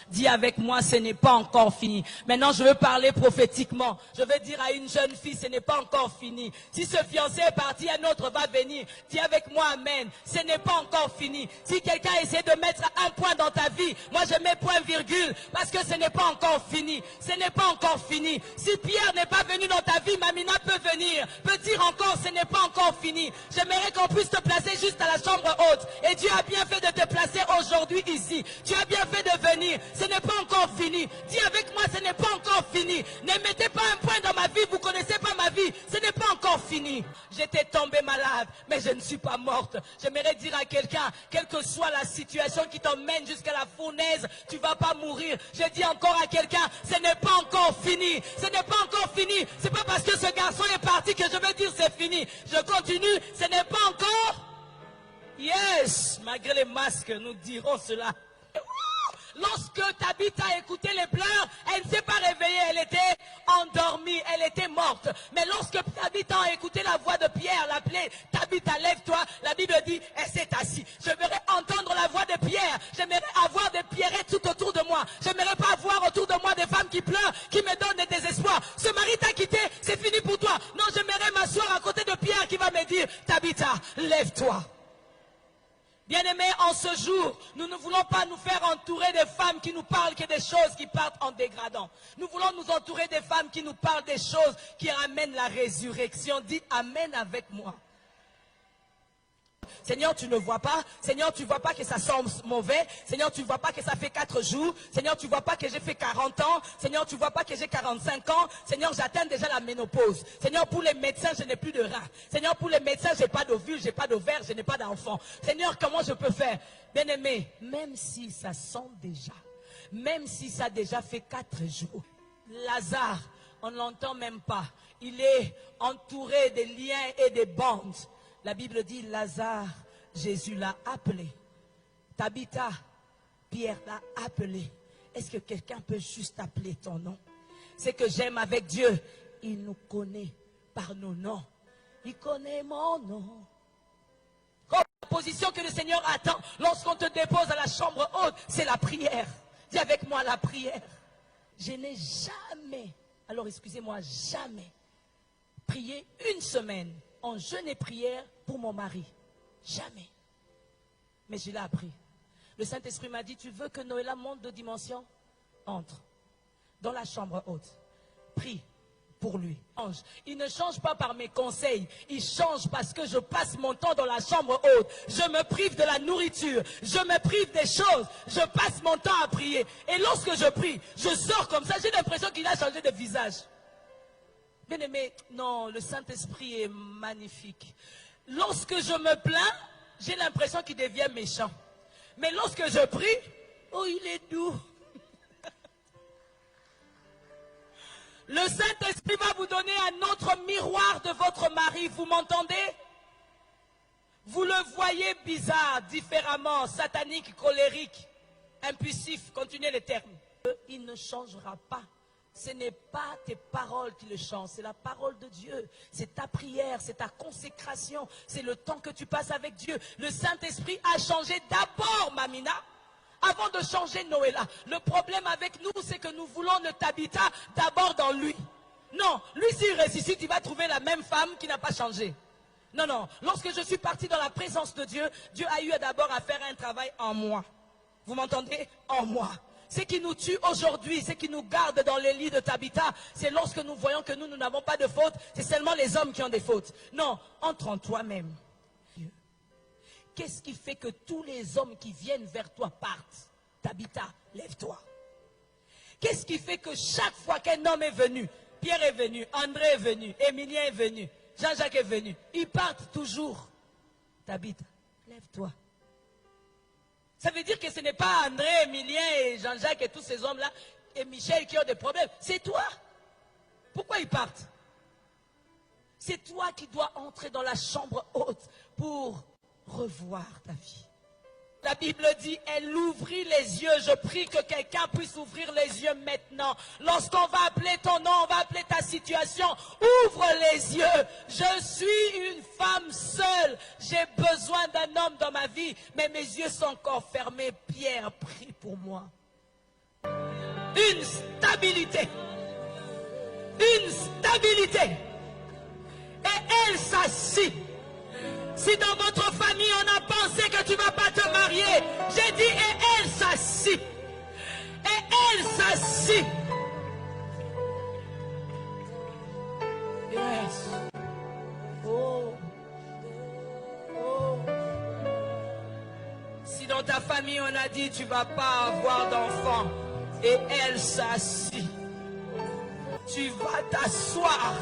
Dis avec moi, ce n'est pas encore fini. Maintenant, je veux parler prophétiquement. Je veux dire à une jeune fille, ce n'est pas encore fini. Si ce fiancé est parti, un autre va venir. Dis avec moi, amen. Ce n'est pas encore fini. Si quelqu'un essaie de mettre un point dans ta vie, moi je mets point virgule, parce que ce n'est pas encore fini. Ce n'est pas encore fini. Si Pierre n'est pas venu dans ta vie, Mamina peut venir, peut dire encore, ce n'est pas encore fini. J'aimerais qu'on puisse te placer juste à la chambre haute. Et Dieu a bien fait de te placer aujourd'hui ici. Tu as bien fait de venir. Ce n'est pas encore fini. Dis avec moi, ce n'est pas encore fini. Ne mettez pas un point dans ma vie, vous ne connaissez pas ma vie. Ce n'est pas encore fini. J'étais tombée malade, mais je ne suis pas morte. J'aimerais dire à quelqu'un, quelle que soit la situation qui t'emmène jusqu'à la fournaise, tu ne vas pas mourir. Je dis encore à quelqu'un, ce n'est pas encore fini. Ce n'est pas encore fini. Ce n'est pas parce que ce garçon est parti que je vais dire c'est fini. Je continue, ce n'est pas encore. Yes, malgré les masques, nous dirons cela. Lorsque Tabitha a écouté les pleurs, elle ne s'est pas réveillée, elle était endormie, elle était morte. Mais lorsque Tabitha a écouté la voix de Pierre l'appeler, Tabitha, lève-toi, la Bible dit, elle s'est assise. J'aimerais entendre la voix de Pierre, j'aimerais avoir des pierrettes tout autour de moi. J'aimerais pas avoir autour de moi des femmes qui pleurent, qui me donnent des désespoirs. Ce mari t'a quitté, c'est fini pour toi. Non, j'aimerais m'asseoir à côté de Pierre qui va me dire, Tabitha, lève-toi. Bien-aimés, en ce jour, nous ne voulons pas nous faire entourer des femmes qui nous parlent que des choses qui partent en dégradant. Nous voulons nous entourer des femmes qui nous parlent des choses qui ramènent la résurrection. Dis Amen avec moi. Seigneur, tu ne vois pas. Seigneur, tu ne vois pas que ça sent mauvais. Seigneur, tu ne vois pas que ça fait 4 jours. Seigneur, tu ne vois pas que j'ai fait 40 ans. Seigneur, tu ne vois pas que j'ai 45 ans. Seigneur, j'atteins déjà la ménopause. Seigneur, pour les médecins, je n'ai plus de rein. Seigneur, pour les médecins, je n'ai pas d'ovule, je n'ai pas d'ovaire, je n'ai pas d'enfant. Seigneur, comment je peux faire? Bien-aimé, même si ça sent déjà, même si ça a déjà fait 4 jours, Lazare, on ne l'entend même pas. Il est entouré des liens et des bandes. La Bible dit, Lazare, Jésus l'a appelé. Tabitha, Pierre l'a appelé. Est-ce que quelqu'un peut juste appeler ton nom? C'est que j'aime avec Dieu. Il nous connaît par nos noms. Il connaît mon nom. Comme la position que le Seigneur attend lorsqu'on te dépose à la chambre haute, c'est la prière. Dis avec moi la prière. Je n'ai jamais, alors excusez-moi, jamais prié une semaine en jeûne et prière pour mon mari. Jamais. Mais je l'ai appris. Le Saint-Esprit m'a dit, tu veux que Noëlla monte de dimension? Entre dans la chambre haute. Prie pour lui. Il ne change pas par mes conseils. Il change parce que je passe mon temps dans la chambre haute. Je me prive de la nourriture. Je me prive des choses. Je passe mon temps à prier. Et lorsque je prie, je sors comme ça. J'ai l'impression qu'il a changé de visage. Bien aimé, non, le Saint-Esprit est magnifique. Lorsque je me plains, j'ai l'impression qu'il devient méchant. Mais lorsque je prie, oh, il est doux. Le Saint-Esprit va vous donner un autre miroir de votre mari. Vous m'entendez? Vous le voyez bizarre, différemment, satanique, colérique, impulsif. Continuez les termes. Il ne changera pas. Ce n'est pas tes paroles qui le changent, c'est la parole de Dieu. C'est ta prière, c'est ta consécration, c'est le temps que tu passes avec Dieu. Le Saint-Esprit a changé d'abord Mamina, avant de changer Noëlla. Le problème avec nous, c'est que nous voulons ne Tabitha d'abord dans lui. Non, lui s'il ressuscite, il va trouver la même femme qui n'a pas changé. Non, non, lorsque je suis parti dans la présence de Dieu, Dieu a eu d'abord à faire un travail en moi. Vous m'entendez? En moi. Ce qui nous tue aujourd'hui, ce qui nous garde dans les lits de Tabitha, c'est lorsque nous voyons que nous n'avons pas de faute, c'est seulement les hommes qui ont des fautes. Non, entre en toi-même. Qu'est-ce qui fait que tous les hommes qui viennent vers toi partent? Tabitha, lève-toi. Qu'est-ce qui fait que chaque fois qu'un homme est venu, Pierre est venu, André est venu, Émilien est venu, Jean-Jacques est venu, ils partent toujours? Tabitha, lève-toi. Ça veut dire que ce n'est pas André, Émilien et Jean-Jacques et tous ces hommes-là et Michel qui ont des problèmes. C'est toi. Pourquoi ils partent? C'est toi qui dois entrer dans la chambre haute pour revoir ta vie. La Bible dit, elle ouvrit les yeux. Je prie que quelqu'un puisse ouvrir les yeux maintenant. Lorsqu'on va appeler ton nom, on va appeler ta situation. Ouvre les yeux. Je suis une femme seule. J'ai besoin d'un homme dans ma vie. Mais mes yeux sont encore fermés. Pierre, prie pour moi. une stabilité. Une stabilité. Et elle s'assit. Si dans votre famille on a pensé que tu ne vas pas te marier, j'ai dit et elle s'assit. Et elle s'assit. Yes. Oh. Oh. Si dans ta famille on a dit tu ne vas pas avoir d'enfant et elle s'assit, tu vas t'asseoir.